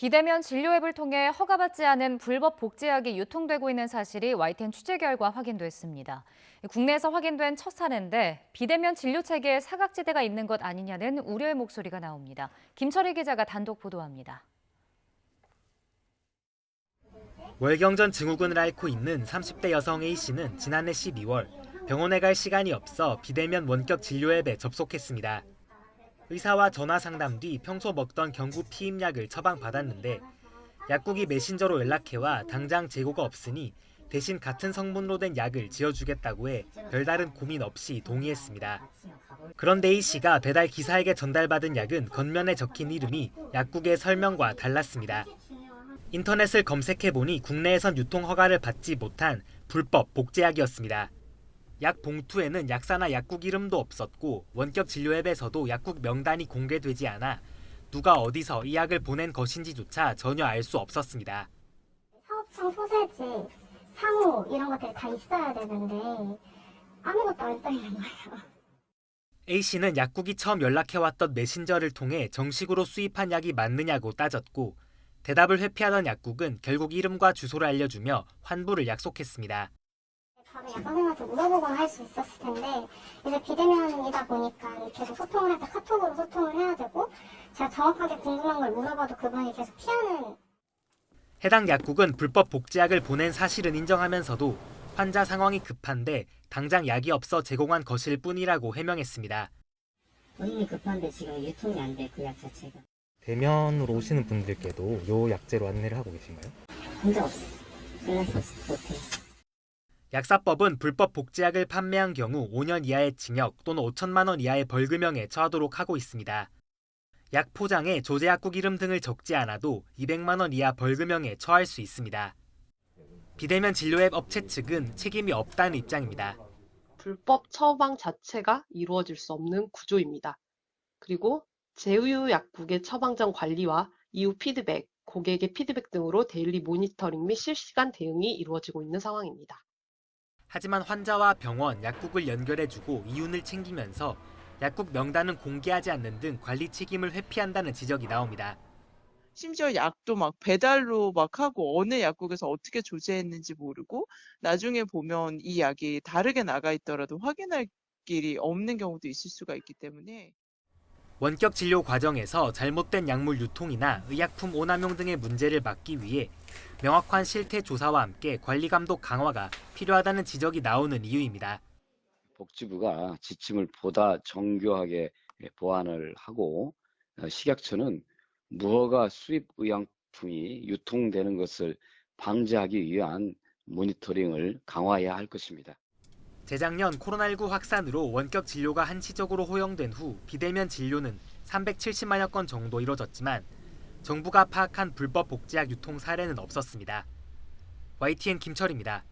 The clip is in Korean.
비대면 진료 앱을 통해 허가받지 않은 불법 복제약이 유통되고 있는 사실이 YTN 취재 결과 확인됐습니다. 국내에서 확인된 첫 사례인데 비대면 진료 체계에 사각지대가 있는 것 아니냐는 우려의 목소리가 나옵니다. 김철희 기자가 단독 보도합니다. 월경전 증후군을 앓고 있는 30대 여성 A씨는 지난해 12월 병원에 갈 시간이 없어 비대면 원격 진료 앱에 접속했습니다. 의사와 전화 상담 뒤 평소 먹던 경구 피임약을 처방받았는데 약국이 메신저로 연락해와 당장 재고가 없으니 대신 같은 성분으로 된 약을 지어주겠다고 해 별다른 고민 없이 동의했습니다. 그런데 A씨가 배달 기사에게 전달받은 약은 겉면에 적힌 이름이 약국의 설명과 달랐습니다. 인터넷을 검색해보니 국내에선 유통 허가를 받지 못한 불법 복제약이었습니다. 약 봉투에는 약사나 약국 이름도 없었고 원격 진료 앱에서도 약국 명단이 공개되지 않아 누가 어디서 이 약을 보낸 것인지조차 전혀 알 수 없었습니다. 사업청 소재지, 상호 이런 것들이 다 있어야 되는데 아무것도 안 써 있는 거예요. A씨는 약국이 처음 연락해왔던 메신저를 통해 정식으로 수입한 약이 맞느냐고 따졌고 대답을 회피하던 약국은 결국 이름과 주소를 알려주며 환불을 약속했습니다. 바로 약 선생님한테 물어보거나 할 수 있었을 텐데 이제 비대면이다 보니까 계속 소통을 할 때 카톡으로 소통을 해야 되고 제가 정확하게 궁금한 걸 물어봐도 그분이 계속 피하는. 해당 약국은 불법 복제약을 보낸 사실은 인정하면서도 환자 상황이 급한데 당장 약이 없어 제공한 것일 뿐이라고 해명했습니다. 본인이 급한데 지금 유통이 안 돼, 그 약 자체가. 대면으로 오시는 분들께도 요 약제로 안내를 하고 계신가요? 본 적 없어요. 연락이 못해요. 약사법은 불법 복제약을 판매한 경우 5년 이하의 징역 또는 5천만 원 이하의 벌금형에 처하도록 하고 있습니다. 약 포장에 조제 약국 이름 등을 적지 않아도 200만 원 이하 벌금형에 처할 수 있습니다. 비대면 진료 앱 업체 측은 책임이 없다는 입장입니다. 불법 처방 자체가 이루어질 수 없는 구조입니다. 그리고 제휴 약국의 처방전 관리와 이후 피드백, 고객의 피드백 등으로 데일리 모니터링 및 실시간 대응이 이루어지고 있는 상황입니다. 하지만 환자와 병원, 약국을 연결해주고 이윤을 챙기면서 약국 명단은 공개하지 않는 등 관리 책임을 회피한다는 지적이 나옵니다. 심지어 약도 막 배달로 막 하고 어느 약국에서 어떻게 조제했는지 모르고 나중에 보면 이 약이 다르게 나가 있더라도 확인할 길이 없는 경우도 있을 수가 있기 때문에 원격 진료 과정에서 잘못된 약물 유통이나 의약품 오남용 등의 문제를 막기 위해 명확한 실태 조사와 함께 관리 감독 강화가 필요하다는 지적이 나오는 이유입니다. 복지부가 지침을 보다 정교하게 보완을 하고 식약처는 무허가 수입 의약품이 유통되는 것을 방지하기 위한 모니터링을 강화해야 할 것입니다. 재작년 코로나19 확산으로 원격 진료가 한시적으로 호영된 후 비대면 진료는 370만여 건 정도 이뤄졌지만 정부가 파악한 불법 복제약 유통 사례는 없었습니다. YTN 김철입니다.